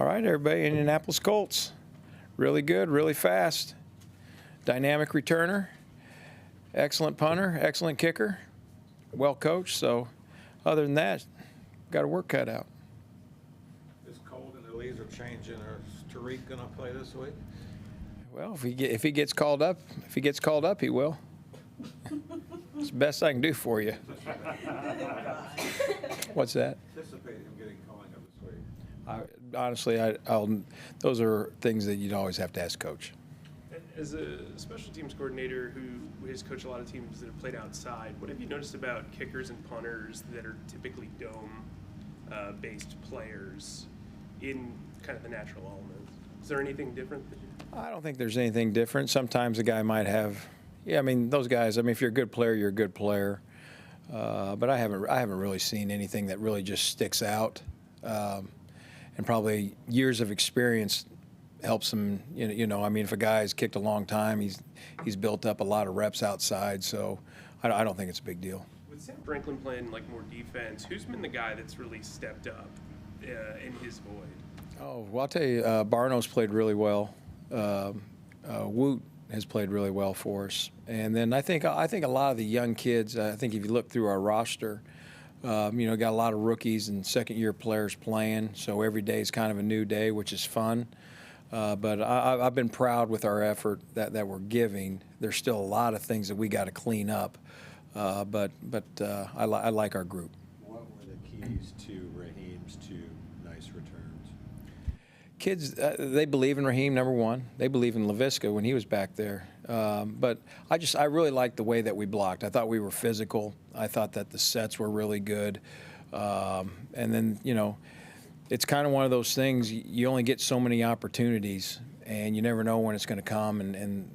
All right, everybody, Indianapolis Colts. Really good, really fast. Dynamic returner, excellent punter, excellent kicker, well coached. So other than that, got a work cut out. It's cold and the leaves are changing. Is Tariq going to play this week? Well, if he gets called up, he will. It's the best I can do for you. What's that? Anticipate him getting calling up this week. Honestly, those are things that you'd always have to ask Coach. As a special teams coordinator who has coached a lot of teams that have played outside, what have you noticed about kickers and punters that are typically dome-based players in kind of the natural element? Is there anything different? I don't think there's anything different. Sometimes a guy might have, those guys. If you're a good player, you're a good player. But I haven't really seen anything that really just sticks out. And probably years of experience helps him. If a guy's kicked a long time, he's built up a lot of reps outside. So I don't think it's a big deal. With Sam Franklin playing like more defense, who's been the guy that's really stepped up in his void? Oh, well, I'll tell you, Barno's played really well. Woot has played really well for us. And then I think a lot of the young kids, I think if you look through our roster, got a lot of rookies and second-year players playing. So every day is kind of a new day, which is fun. But I've been proud with our effort that we're giving. There's still a lot of things that we got to clean up. But I like our group. What were the keys to Raheem's two nice returns? Kids, they believe in Raheem, number one. They believe in LaVisca when he was back there. But I really liked the way that we blocked. I thought we were physical. I thought that the sets were really good. And then, it's kind of one of those things, you only get so many opportunities, and you never know when it's going to come. And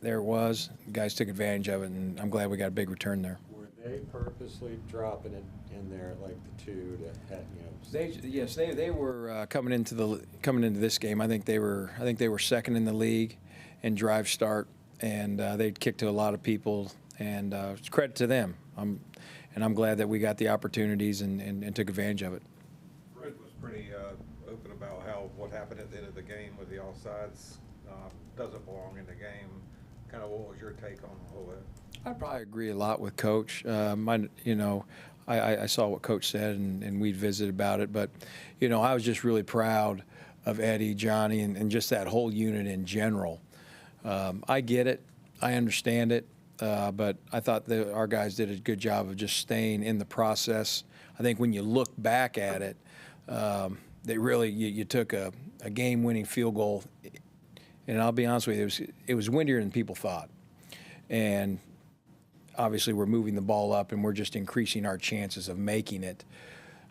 there it was. The guys took advantage of it, and I'm glad we got a big return there. Were they purposely dropping it in there at like the 2 to have, They were coming into this game. I think they were second in the league in drive start, and they'd kicked to a lot of people, and it's credit to them. I'm glad that we got the opportunities and took advantage of it. Fred was pretty open about what happened at the end of the game with the offsides doesn't belong in the game. Kind of what was your take on all that? I probably agree a lot with Coach. I saw what Coach said, and we visited about it. But, I was just really proud of Eddie, Johnny, and just that whole unit in general. I get it. I understand it. But I thought that our guys did a good job of just staying in the process. I think when you look back at it, they really you took a game-winning field goal. And I'll be honest with you, it was windier than people thought. And obviously we're moving the ball up, and we're just increasing our chances of making it.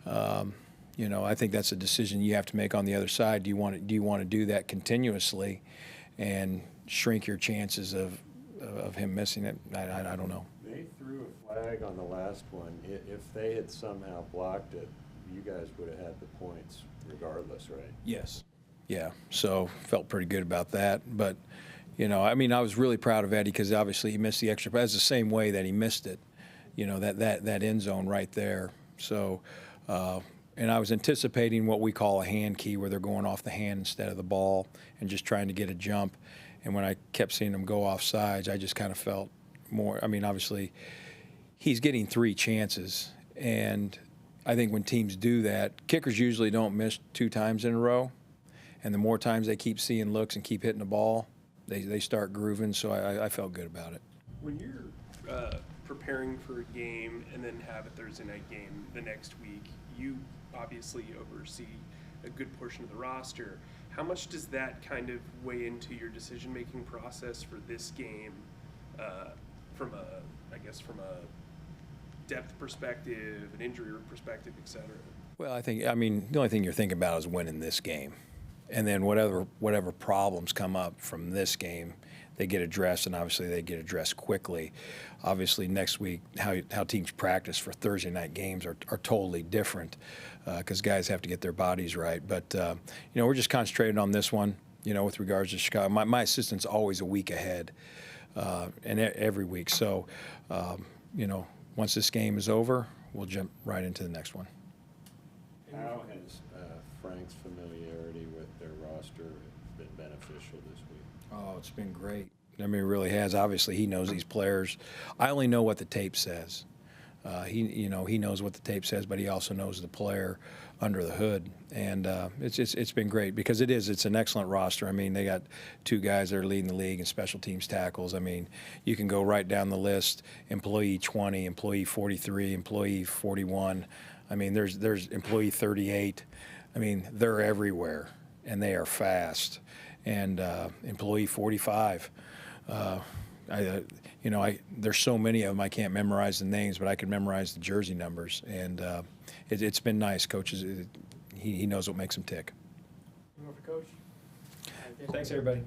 I think that's a decision you have to make on the other side. Do you want to do that continuously and shrink your chances of him missing it? I don't know. They threw a flag on the last one. If they had somehow blocked it, you guys would have had the points regardless, right? Yes. Yeah, so felt pretty good about that. But, I was really proud of Eddie because obviously he missed the extra. But that's the same way that he missed it, that end zone right there. So, and I was anticipating what we call a hand key, where they're going off the hand instead of the ball and just trying to get a jump. And when I kept seeing them go off sides, I just kind of felt more. Obviously, he's getting 3 chances. And I think when teams do that, kickers usually don't miss 2 times in a row. And the more times they keep seeing looks and keep hitting the ball, they start grooving. So I felt good about it. When you're preparing for a game and then have a Thursday night game the next week, you obviously oversee a good portion of the roster. How much does that kind of weigh into your decision-making process for this game from a depth perspective, an injury perspective, et cetera? Well, the only thing you're thinking about is winning this game. And then whatever problems come up from this game, they get addressed, and obviously they get addressed quickly. Obviously next week, how teams practice for Thursday night games are totally different because guys have to get their bodies right. But, we're just concentrating on this one, with regards to Chicago. My assistant's always a week ahead and every week. So, once this game is over, we'll jump right into the next one. How has Frank Frank's familiarity with their roster been beneficial this week? Oh, it's been great. I mean, it really has. Obviously, he knows these players. I only know what the tape says. He knows what the tape says, but he also knows the player under the hood, and it's been great because it's an excellent roster. I mean, they got 2 guys that are leading the league in special teams tackles. I mean, you can go right down the list: employee 20, employee 43, employee 41. I mean, there's employee 38. I mean, they're everywhere, and they are fast. And employee 45. There's so many of them I can't memorize the names, but I can memorize the jersey numbers, and it's been nice. Coaches, he knows what makes them tick. Coach. Thanks, everybody.